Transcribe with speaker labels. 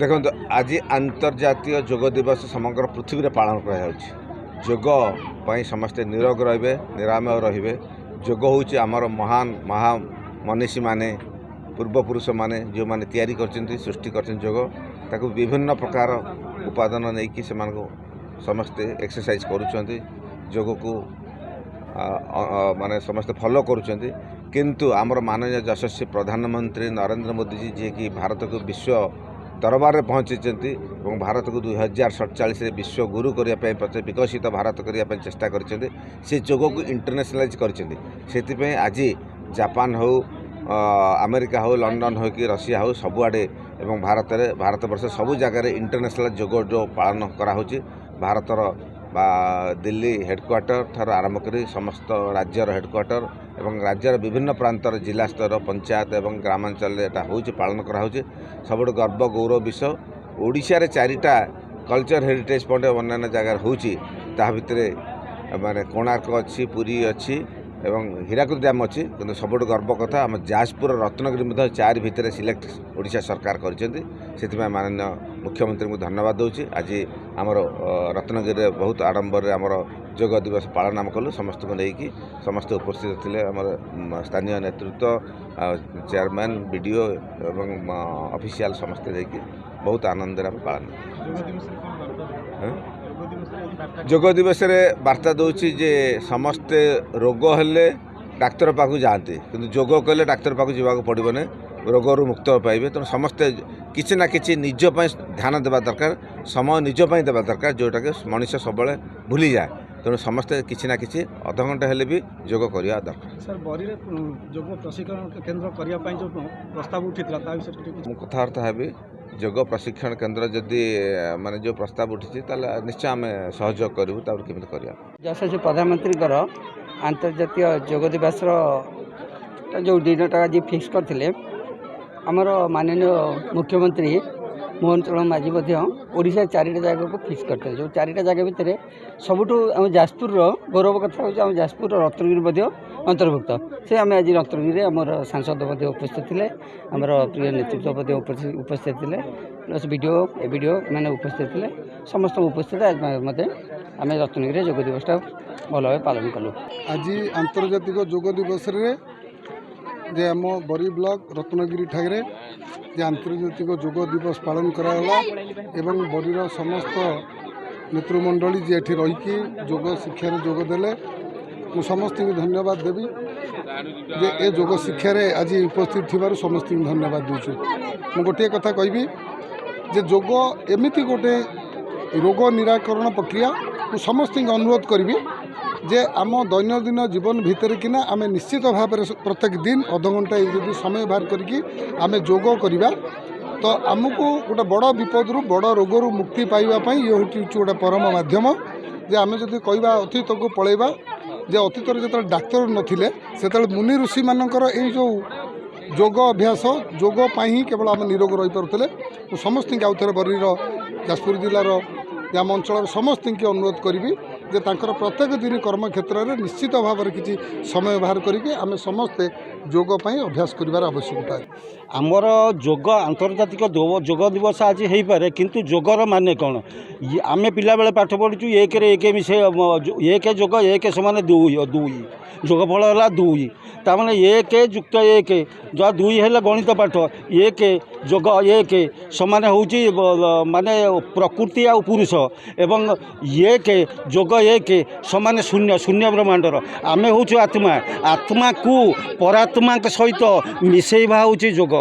Speaker 1: देखो आज अंतर्जातीय योग दिवस समग्र पृथ्वी में पालन कर समस्ते निरोग रे निरामय रे योग हूँ आमर महान मनीषी माने पूर्वपुरुष माने जो माने तैयारी करछन्ती सृष्टि करछन्ती योग ताकू विभिन्न प्रकार उपादान नहीं कि समस्ते एक्सरसाइज करुछन्ती योग को माने समस्ते फॉलो करुछन्ती किंतु आमर माननीय यशस्वी प्रधानमंत्री नरेंद्र मोदी जी जे कि भारत को विश्व दरबार में पहुँची भारत को 2047 विश्व गुरु करने विकसित भारत करने चेष्टा कर योग को इंटरनेशनलाइज कर आज जापान हो अमेरिका हो लंदन हो कि रशिया हो सबुआड़े एवं भारत वर्ष सबू जगार इंटरनेशनल योग जो पालन कराऊँच भारतर दिल्ली हेडक्वार्टर ठार आरंभ कर समस्त राज्यर हेडक्वार्टर एवं राज्यर विभिन्न प्रांतर जिला स्तर पंचायत एवं ग्रामांचल एटा हो पालन कराऊँच सबुठ गर्व गौरव विषय ओडिशा चारिटा कल्चर हेरिटेज पॉइंट अन्य जगार होची भितर माने कोणार्क अच्छी पुरी अच्छी एवं हीराकुद डैम अच्छी कि सबुठ गर्व कथा आम जाजपुर रत्नगिरी 4 भितर सिलेक्ट ओडिशा सरकार कर माननीय मुख्यमंत्री को धन्यवाद दूसरी आज आमर रत्नगिरी बहुत आडंबर आमर योग दिवस पालन आम कलु समस्त को लेकिन समस्त उपस्थित थे आमर स्थानीय नेतृत्व चेयरमैन बीडीओ एवं ऑफिशियल समस्ते लेकिन बहुत आनंद आम पालन योग दिवस वार्ता दूसरी जे समस्ते रोग हेले डाक्तर पाखु जाती कि योग कले डाक्तर पाखु जावाक पड़ोने रोगर मुक्त पाइबे तेणु समस्ते किसी ना कि निजपाई ध्यान देवा दरकार समय निजपाई देवा दरकार जोटा कि मनुष्य सब भूली जाए तेणु समस्ते किसी ना कि अध घंटे हेले भी योग करवा दरकार।
Speaker 2: सर बरी योग प्रशिक्षण केन्द्र करने जो प्रस्ताव उठी
Speaker 1: कथबार्ता हेबी योग प्रशिक्षण केन्द्र जदि माने जो प्रस्ताव उठी निश्चय आम सहयोग करूँ केमी कर
Speaker 3: यशस्वी प्रधानमंत्री अंतर्जातीय योग दिवस जो दिनटा आज फिक्स करते आमर माननीय मुख्यमंत्री मोहन चरण माझी ओडिशा 4टा जगह को फिक्स करते जो 4टा जगह भितर सबुठ आम जाजपुर गौरव कथा हूँ आम जाजपुर रत्नगिरी अंतर्भुक्त से आम आज रत्नगिरी आमर सांसद उपस्थित थे आमर प्रिय नेतृत्व उपस्थित थे प्लस वीडियो एवीडियो मैंने उपस्थित थे समस्त उपस्थित आज मत आम रत्नगिरी योग दिवसटा भल भाव पालन कलु।
Speaker 4: आज आंतर्जातिक योग दिवस जे आम बरी ब्लॉक रत्नगिरी ठारे जे आंतर्जातिक योग दिवस पालन कराला एवं बरीर समस्त नेतृमंडली जे एठी रहीकि योग शिक्षार जोग देले मु समस्त को धन्यवाद देवी जे ए योग शिक्षार आज उपस्थित थिबारु समस्त को धन्यवाद दूछु। मु गोटे कथा कहबी जे योग एमिति गोटे रोग निराकरण प्रक्रिया मु समस्त को अनुरोध करी जे आम दैनंदिन जीवन भितर किना आम निश्चित भाव प्रत्येक दिन अध घंटा यदि समय बाहर करके आम योग करवा तो आमको गोटे बड़ विपद बड़ रोगर मुक्ति पाइबापी ये हूँ गोटे परम मध्यम जे आम जदि कहवा अतीत को पलैबा जे अतीत जो डाक्तर नथिले से मुनि ऋषि मानकर जो योग अभ्यास योग ही केवल आम निरोग रही पारुले समस्त आउ थे बरीर जाजपुर जिलार आम अंचल समस्त की अनुरोध करी जे तांकर प्रत्येक दिन कर्म क्षेत्र में निश्चित भाव में किसी समय बाहर करके आम समस्ते योग अभ्यास करार आवश्यकता है।
Speaker 5: आमर योग आंतर्जातिक योग दिवस आज हो पारे किंतु योगर माने कौन आम पिला बेले पाठ पढ़ु एक मिसे एक योग एक समान दुई योग फल है दुई ताने एक युक्त एक जहाँ दुई है गणित पाठ एक योग एक समान हूँ माने प्रकृति आ पुरुष एवं एक योग एक समान शून्य शून्य ब्रह्मांडर आमे हूँ आत्मा आत्मा को परात्मा सहित मिसेवा हूँ योग।